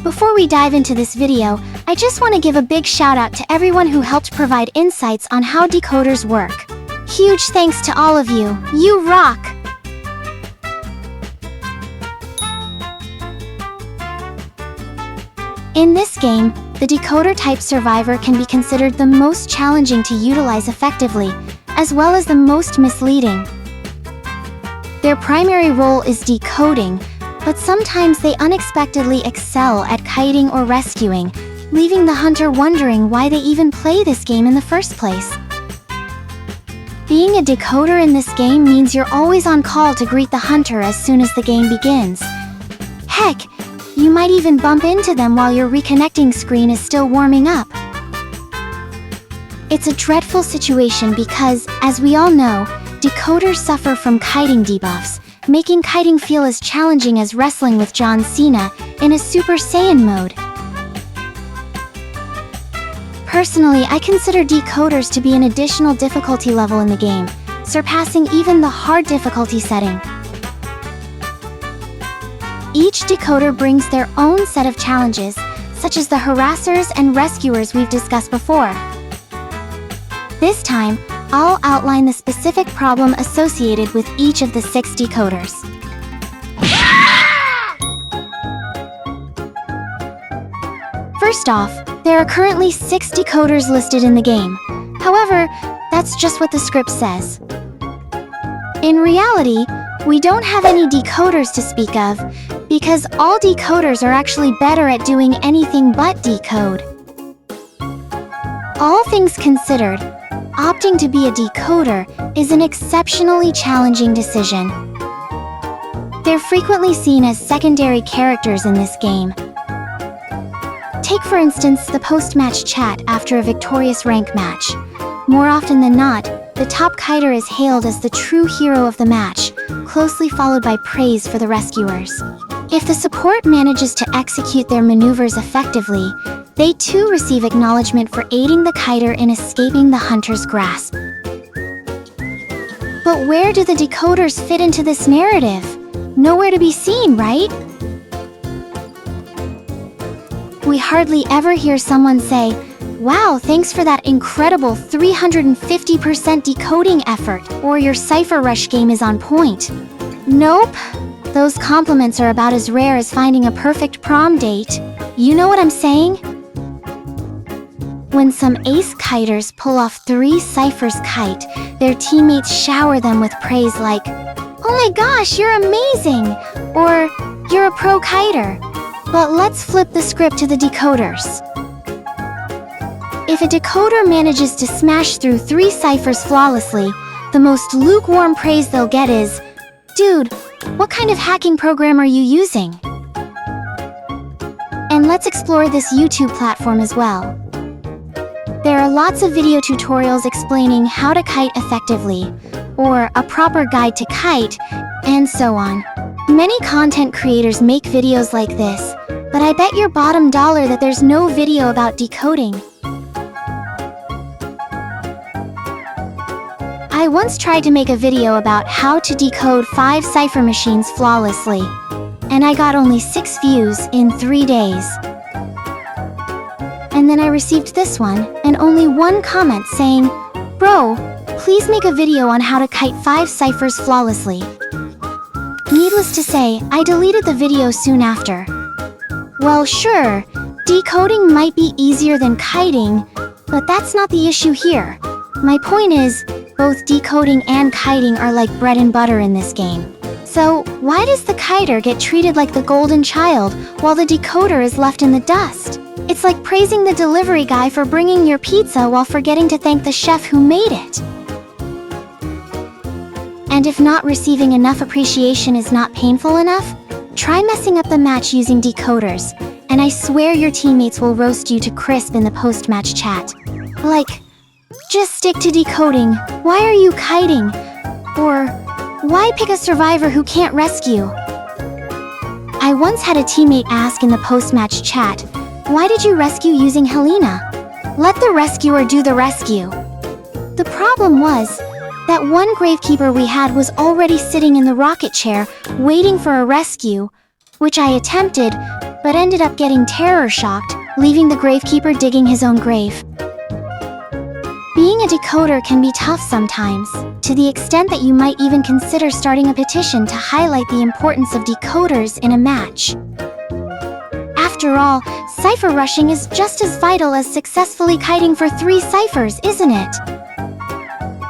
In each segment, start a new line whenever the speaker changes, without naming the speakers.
Before we dive into this video, I just want to give a big shout out to everyone who helped provide insights on how decoders work. Huge thanks to all of you. You rock! In this game, the decoder-type survivor can be considered the most challenging to utilize effectively, as well as the most misleading. Their primary role is decoding, but sometimes they unexpectedly excel at kiting or rescuing, leaving the hunter wondering why they even play this game in the first place. Being a decoder in this game means you're always on call to greet the hunter as soon as the game begins. Heck, you might even bump into them while your reconnecting screen is still warming up. It's a dreadful situation because, as we all know, decoders suffer from kiting debuffs, making kiting feel as challenging as wrestling with John Cena in a Super Saiyan mode. Personally, I consider decoders to be an additional difficulty level in the game, surpassing even the hard difficulty setting. Each decoder brings their own set of challenges, such as the harassers and rescuers we've discussed before. This time, I'll outline the specific problem associated with each of the 6 decoders. First off, there are currently 6 decoders listed in the game. However, that's just what the script says. In reality, we don't have any decoders to speak of, because all decoders are actually better at doing anything but decode. All things considered, opting to be a decoder is an exceptionally challenging decision. They're frequently seen as secondary characters in this game. Take for instance the post-match chat after a victorious rank match. More often than not, the top kiter is hailed as the true hero of the match, closely followed by praise for the rescuers. If the support manages to execute their maneuvers effectively, they too receive acknowledgement for aiding the kiter in escaping the hunter's grasp. But where do the decoders fit into this narrative? Nowhere to be seen, right? We hardly ever hear someone say, "Wow, thanks for that incredible 350% decoding effort," or "Your Cypher Rush game is on point." Nope. Those compliments are about as rare as finding a perfect prom date. You know what I'm saying? When some ace kiters pull off 3 ciphers kite, their teammates shower them with praise like, "Oh my gosh, you're amazing!" or "You're a pro kiter." But let's flip the script to the decoders. If a decoder manages to smash through 3 ciphers flawlessly, the most lukewarm praise they'll get is, "Dude, what kind of hacking program are you using?" And let's explore this YouTube platform as well. There are lots of video tutorials explaining how to kite effectively, or a proper guide to kite, and so on. Many content creators make videos like this, but I bet your bottom dollar that there's no video about decoding. I once tried to make a video about how to decode 5 cipher machines flawlessly, and I got only 6 views in 3 days. And then I received this one, and only 1 comment saying, "Bro, please make a video on how to kite 5 ciphers flawlessly." Needless to say, I deleted the video soon after. Well, sure, decoding might be easier than kiting, but that's not the issue here. My point is, both decoding and kiting are like bread and butter in this game. So, why does the kiter get treated like the golden child, while the decoder is left in the dust? It's like praising the delivery guy for bringing your pizza while forgetting to thank the chef who made it. And if not receiving enough appreciation is not painful enough, try messing up the match using decoders, and I swear your teammates will roast you to crisp in the post-match chat. Like, "Just stick to decoding, why are you kiting?" Or, "Why pick a survivor who can't rescue?" I once had a teammate ask in the post-match chat, "Why did you rescue using Helena? Let the rescuer do the rescue." The problem was that one gravekeeper we had was already sitting in the rocket chair, waiting for a rescue, which I attempted, but ended up getting terror-shocked, leaving the gravekeeper digging his own grave. Being a decoder can be tough sometimes, to the extent that you might even consider starting a petition to highlight the importance of decoders in a match. After all, cipher rushing is just as vital as successfully kiting for 3 ciphers, isn't it?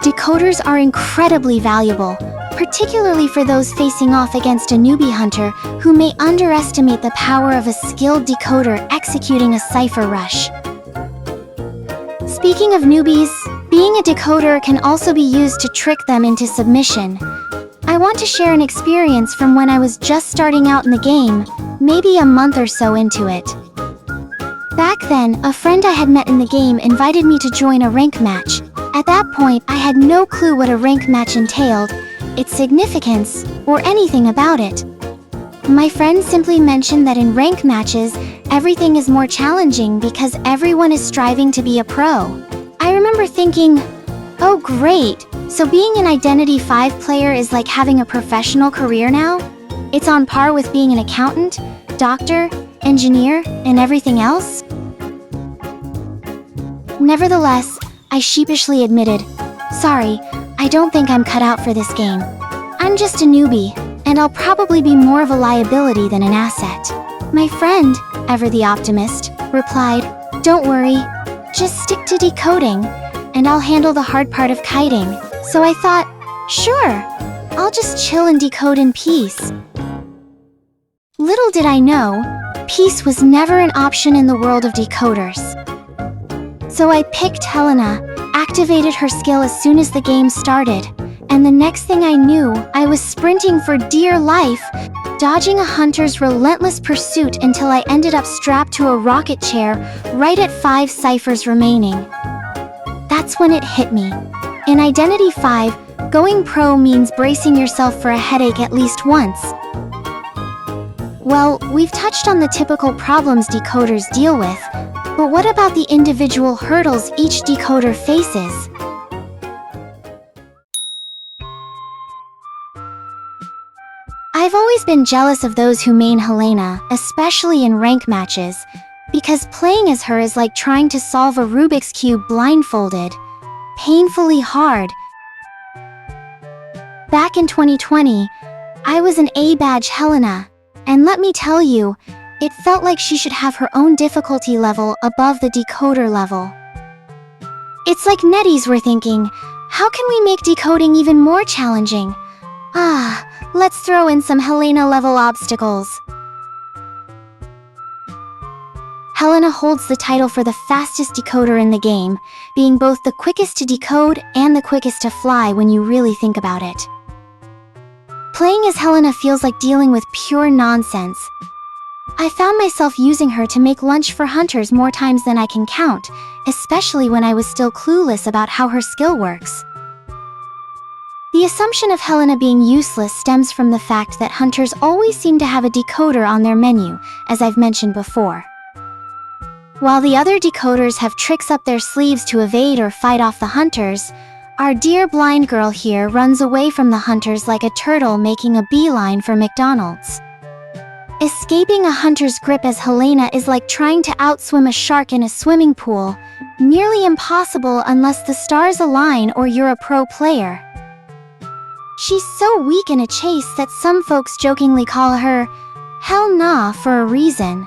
Decoders are incredibly valuable, particularly for those facing off against a newbie hunter who may underestimate the power of a skilled decoder executing a cipher rush. Speaking of newbies, being a decoder can also be used to trick them into submission. I want to share an experience from when I was just starting out in the game, maybe a month or so into it. Back then, a friend I had met in the game invited me to join a rank match. At that point, I had no clue what a rank match entailed, its significance, or anything about it. My friend simply mentioned that in rank matches, everything is more challenging because everyone is striving to be a pro. I remember thinking, oh great, so being an Identity 5 player is like having a professional career now? It's on par with being an accountant, doctor, engineer, and everything else? Nevertheless, I sheepishly admitted, sorry, I don't think I'm cut out for this game. I'm just a newbie, and I'll probably be more of a liability than an asset. My friend, ever the optimist, replied, don't worry, just stick to decoding, and I'll handle the hard part of kiting. So I thought, sure, I'll just chill and decode in peace. Little did I know, peace was never an option in the world of decoders. So I picked Helena, activated her skill as soon as the game started, and the next thing I knew, I was sprinting for dear life, dodging a hunter's relentless pursuit until I ended up strapped to a rocket chair right at 5 ciphers remaining. That's when it hit me. In Identity 5, going pro means bracing yourself for a headache at least once. Well, we've touched on the typical problems decoders deal with, but what about the individual hurdles each decoder faces? I've always been jealous of those who main Helena, especially in rank matches, because playing as her is like trying to solve a Rubik's Cube blindfolded. Painfully hard. Back in 2020, I was an A-badge Helena, and let me tell you, it felt like she should have her own difficulty level above the decoder level. It's like Netties were thinking, how can we make decoding even more challenging? Let's throw in some Helena-level obstacles. Helena holds the title for the fastest decoder in the game, being both the quickest to decode and the quickest to fly when you really think about it. Playing as Helena feels like dealing with pure nonsense. I found myself using her to make lunch for hunters more times than I can count, especially when I was still clueless about how her skill works. The assumption of Helena being useless stems from the fact that hunters always seem to have a decoder on their menu, as I've mentioned before. While the other decoders have tricks up their sleeves to evade or fight off the hunters, our dear blind girl here runs away from the hunters like a turtle making a beeline for McDonald's. Escaping a hunter's grip as Helena is like trying to outswim a shark in a swimming pool, nearly impossible unless the stars align or you're a pro player. She's so weak in a chase that some folks jokingly call her Hell Nah for a reason.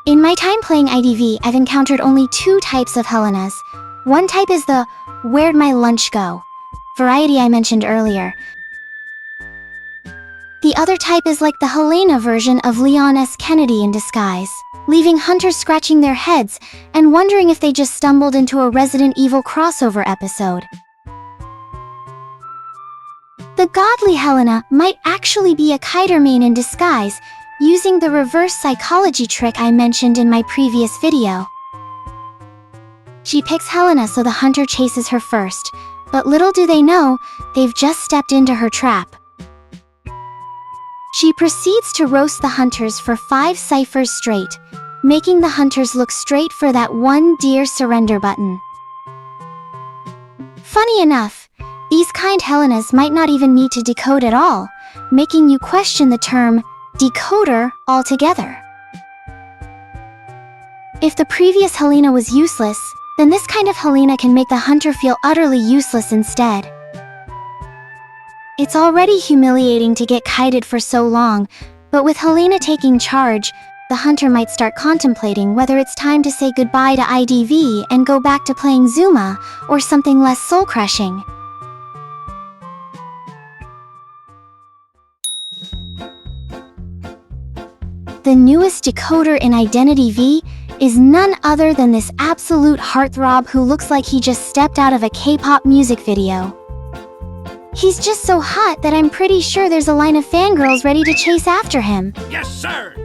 In my time playing IDV, I've encountered only 2 types of Helenas. One type is the Where'd My Lunch Go? Variety I mentioned earlier. The other type is like the Helena version of Leon S. Kennedy in disguise, leaving hunters scratching their heads and wondering if they just stumbled into a Resident Evil crossover episode. The godly Helena might actually be a kiter main in disguise, using the reverse psychology trick I mentioned in my previous video. She picks Helena so the hunter chases her first, but little do they know, they've just stepped into her trap. She proceeds to roast the hunters for 5 ciphers straight, making the hunters look straight for that one dear surrender button. Funny enough, these kind Helenas might not even need to decode at all, making you question the term Decoder altogether. If the previous Helena was useless, then this kind of Helena can make the hunter feel utterly useless instead. It's already humiliating to get kited for so long, but with Helena taking charge, the hunter might start contemplating whether it's time to say goodbye to IDV and go back to playing Zuma, or something less soul-crushing. The newest decoder in Identity V is none other than this absolute heartthrob who looks like he just stepped out of a K-pop music video. He's just so hot that I'm pretty sure there's a line of fangirls ready to chase after him.
Yes, sir!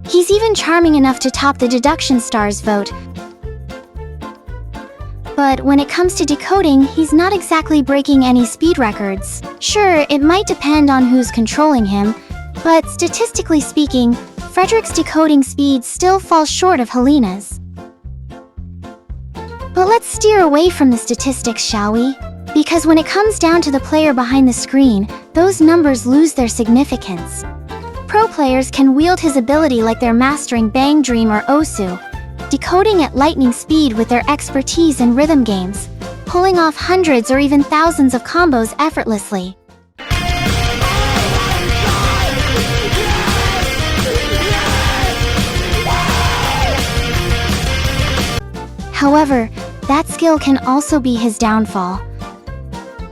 He's even charming enough to top the deduction stars vote. But when it comes to decoding, he's not exactly breaking any speed records. Sure, it might depend on who's controlling him, but statistically speaking, Frederick's decoding speed still falls short of Helena's. But let's steer away from the statistics, shall we? Because when it comes down to the player behind the screen, those numbers lose their significance. Pro players can wield his ability like they're mastering Bang Dream or Osu, decoding at lightning speed with their expertise in rhythm games, pulling off hundreds or even thousands of combos effortlessly. However, that skill can also be his downfall.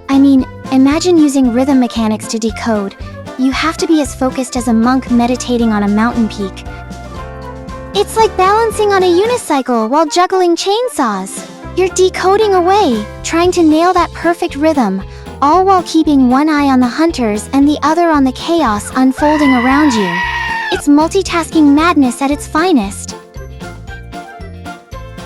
I mean, imagine using rhythm mechanics to decode. You have to be as focused as a monk meditating on a mountain peak. It's like balancing on a unicycle while juggling chainsaws. You're decoding away, trying to nail that perfect rhythm, all while keeping one eye on the hunters and the other on the chaos unfolding around you. It's multitasking madness at its finest.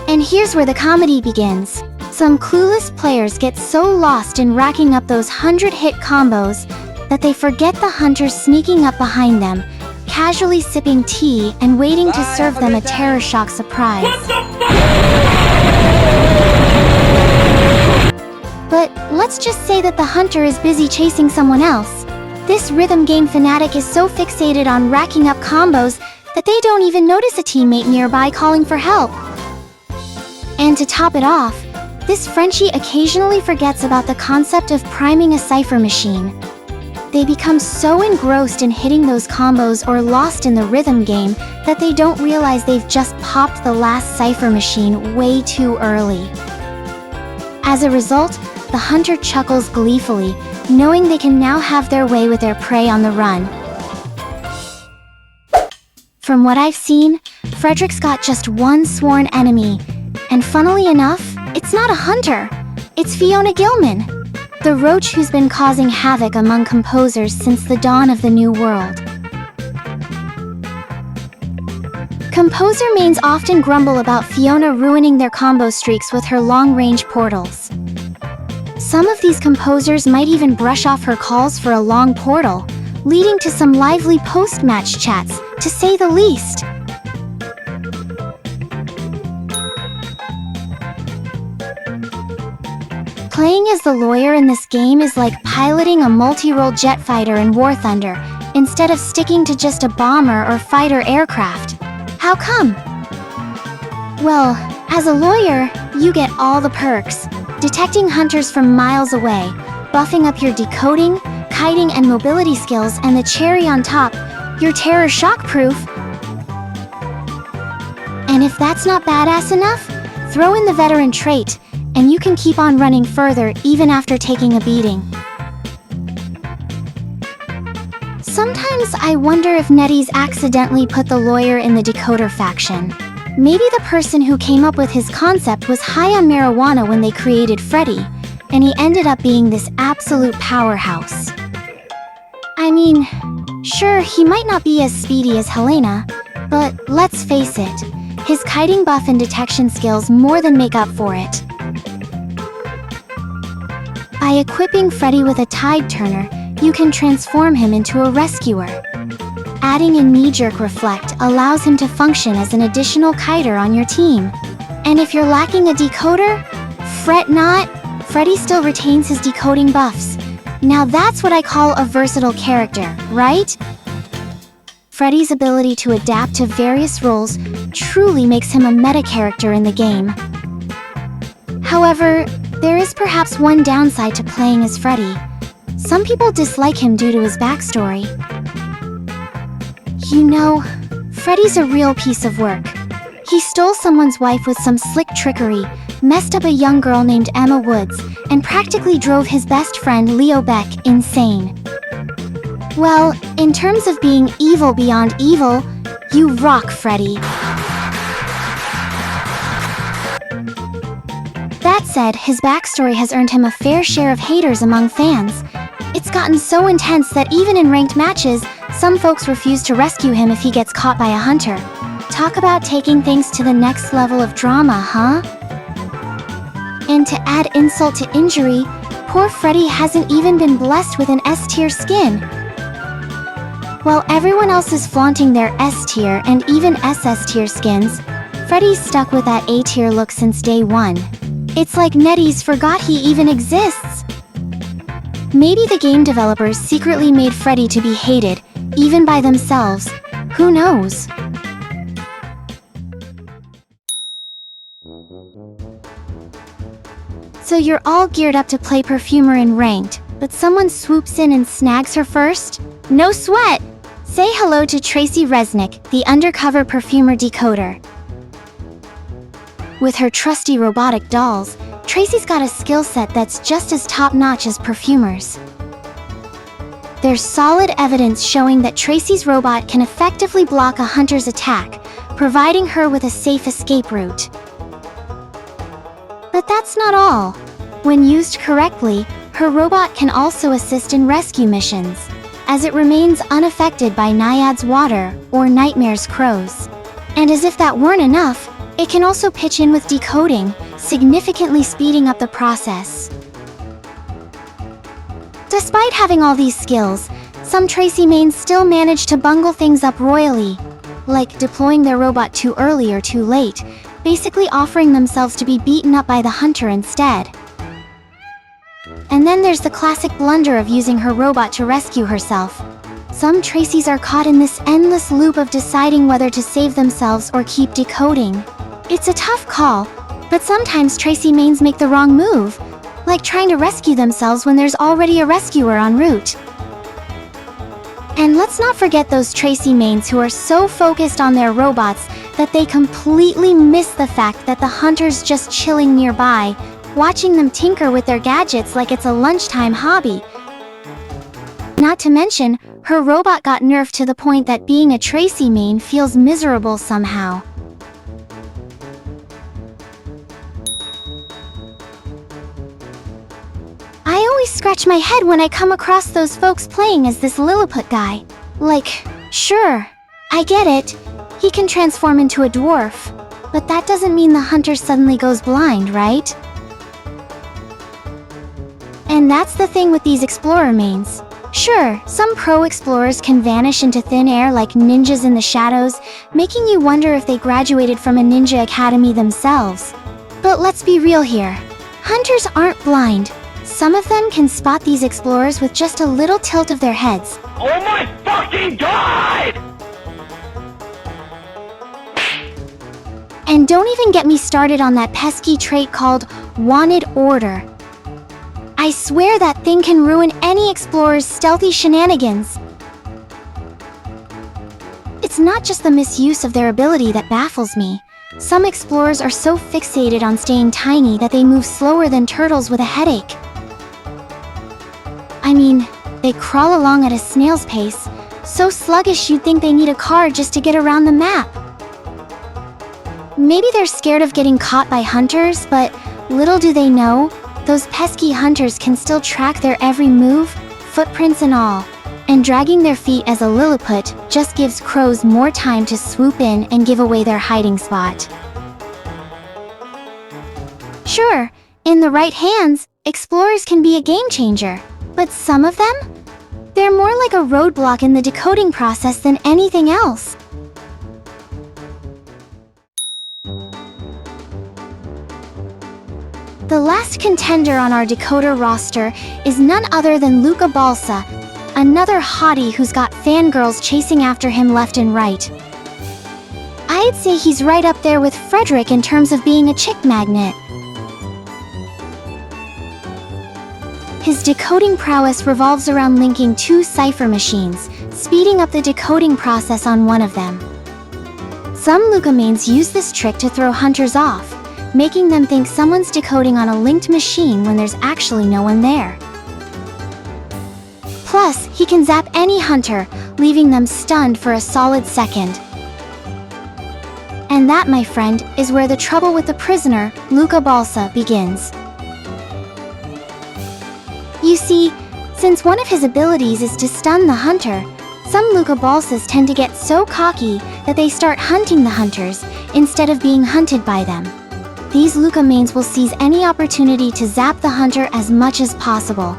And here's where the comedy begins. Some clueless players get so lost in racking up those 100-hit combos that they forget the hunters sneaking up behind them, casually sipping tea and waiting to serve them a terror shock surprise. But let's just say that the hunter is busy chasing someone else. This rhythm game fanatic is so fixated on racking up combos that they don't even notice a teammate nearby calling for help. And to top it off, this Frenchie occasionally forgets about the concept of priming a cipher machine. They become so engrossed in hitting those combos or lost in the rhythm game that they don't realize they've just popped the last cipher machine way too early. As a result, the hunter chuckles gleefully, knowing they can now have their way with their prey on the run. From what I've seen, Frederick's got just one sworn enemy, and funnily enough, it's not a hunter, it's Fiona Gilman, the roach who's been causing havoc among composers since the dawn of the new world. Composer mains often grumble about Fiona ruining their combo streaks with her long-range portals. Some of these composers might even brush off her calls for a long portal, leading to some lively post-match chats, to say the least. Playing as the lawyer in this game is like piloting a multi-role jet fighter in War Thunder, instead of sticking to just a bomber or fighter aircraft. How come? Well, as a lawyer, you get all the perks, detecting hunters from miles away, buffing up your decoding, kiting and mobility skills, and the cherry on top, your terror shock-proof. And if that's not badass enough, throw in the veteran trait, and you can keep on running further even after taking a beating. Sometimes I wonder if NetEase accidentally put the lawyer in the decoder faction. Maybe the person who came up with his concept was high on marijuana when they created Freddy, and he ended up being this absolute powerhouse. I mean, sure, he might not be as speedy as Helena, but let's face it, his kiting buff and detection skills more than make up for it. By equipping Freddy with a tide turner, you can transform him into a rescuer. Adding a knee-jerk reflect allows him to function as an additional kiter on your team. And if you're lacking a decoder, fret not, Freddy still retains his decoding buffs. Now that's what I call a versatile character, right? Freddy's ability to adapt to various roles truly makes him a meta character in the game. However, there is perhaps one downside to playing as Freddy. Some people dislike him due to his backstory. You know, Freddy's a real piece of work. He stole someone's wife with some slick trickery, messed up a young girl named Emma Woods, and practically drove his best friend Leo Beck insane. Well, in terms of being evil beyond evil, you rock, Freddy. That said, his backstory has earned him a fair share of haters among fans. It's gotten so intense that even in ranked matches, some folks refuse to rescue him if he gets caught by a hunter. Talk about taking things to the next level of drama, huh? And to add insult to injury, poor Freddy hasn't even been blessed with an S-tier skin. While everyone else is flaunting their S-tier and even SS-tier skins, Freddy's stuck with that A-tier look since day one. It's like NetEase forgot he even exists. Maybe the game developers secretly made Freddy to be hated, even by themselves. Who knows? So you're all geared up to play Perfumer in Ranked, but someone swoops in and snags her first? No sweat! Say hello to Tracy Resnick, the undercover Perfumer Decoder. With her trusty robotic dolls, Tracy's got a skill set that's just as top-notch as Perfumer's. There's solid evidence showing that Tracy's robot can effectively block a hunter's attack, providing her with a safe escape route. But that's not all. When used correctly, her robot can also assist in rescue missions, as it remains unaffected by Naiad's water or Nightmare's crows. And as if that weren't enough, it can also pitch in with decoding, significantly speeding up the process. Despite having all these skills, some Tracy mains still manage to bungle things up royally, like deploying their robot too early or too late, basically offering themselves to be beaten up by the hunter instead. And then there's the classic blunder of using her robot to rescue herself. Some Tracys are caught in this endless loop of deciding whether to save themselves or keep decoding. It's a tough call, but sometimes Tracy mains make the wrong move, like trying to rescue themselves when there's already a rescuer en route. And let's not forget those Tracy mains who are so focused on their robots that they completely miss the fact that the hunter's just chilling nearby, watching them tinker with their gadgets like it's a lunchtime hobby. Not to mention, her robot got nerfed to the point that being a Tracy main feels miserable somehow. I always scratch my head when I come across those folks playing as this Lilliput guy. Like, sure, I get it. He can transform into a dwarf, but that doesn't mean the hunter suddenly goes blind, right? And that's the thing with these explorer mains. Sure, some pro explorers can vanish into thin air like ninjas in the shadows, making you wonder if they graduated from a ninja academy themselves. But let's be real here. Hunters aren't blind. Some of them can spot these explorers with just a little tilt of their heads.
Oh my fucking god!
And don't even get me started on that pesky trait called Wanted Order. I swear that thing can ruin any explorer's stealthy shenanigans. It's not just the misuse of their ability that baffles me. Some explorers are so fixated on staying tiny that they move slower than turtles with a headache. I mean, they crawl along at a snail's pace, so sluggish you'd think they need a car just to get around the map. Maybe they're scared of getting caught by hunters, but little do they know, those pesky hunters can still track their every move, footprints and all. And dragging their feet as a Lilliput just gives crows more time to swoop in and give away their hiding spot. Sure, in the right hands, explorers can be a game changer. But some of them? They're more like a roadblock in the decoding process than anything else. The last contender on our Decoder roster is none other than Luca, another hottie who's got fangirls chasing after him left and right. I'd say he's right up there with Frederick in terms of being a chick magnet. His decoding prowess revolves around linking two cipher machines, speeding up the decoding process on one of them. Some Luca mains use this trick to throw hunters off, making them think someone's decoding on a linked machine when there's actually no one there. Plus, he can zap any hunter, leaving them stunned for a solid second. And that, my friend, is where the trouble with the prisoner, Luca Balsa, begins. You see, since one of his abilities is to stun the hunter, some Luca Balsas tend to get so cocky that they start hunting the hunters, instead of being hunted by them. These Luca mains will seize any opportunity to zap the hunter as much as possible.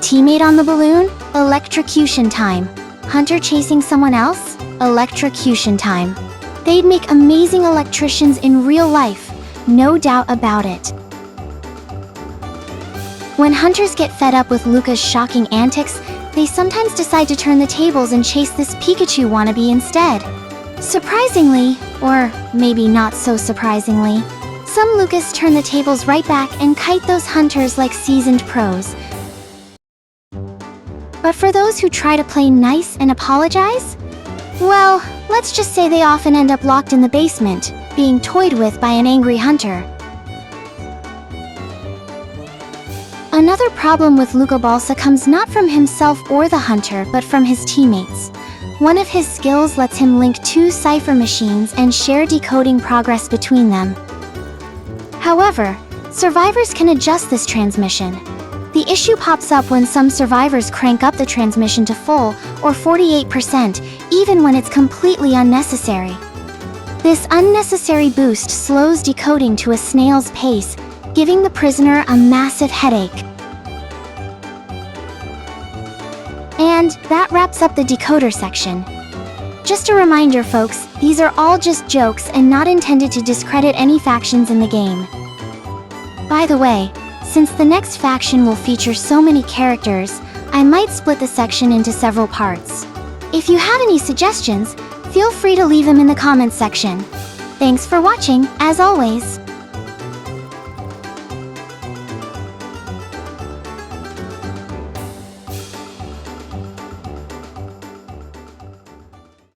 Teammate on the balloon? Electrocution time. Hunter chasing someone else? Electrocution time. They'd make amazing electricians in real life, no doubt about it. When hunters get fed up with Luca's shocking antics, they sometimes decide to turn the tables and chase this Pikachu wannabe instead. Surprisingly, or maybe not so surprisingly, some Lucas turn the tables right back and kite those hunters like seasoned pros. But for those who try to play nice and apologize, well, let's just say they often end up locked in the basement, being toyed with by an angry hunter. Another problem with Luca Balsa comes not from himself or the hunter, but from his teammates. One of his skills lets him link two cipher machines and share decoding progress between them. However, survivors can adjust this transmission. The issue pops up when some survivors crank up the transmission to full, or 48%, even when it's completely unnecessary. This unnecessary boost slows decoding to a snail's pace, giving the prisoner a massive headache. And that wraps up the decoder section. Just a reminder, folks, these are all just jokes and not intended to discredit any factions in the game. By the way, since the next faction will feature so many characters, I might split the section into several parts. If you have any suggestions, feel free to leave them in the comments section. Thanks for watching, as always.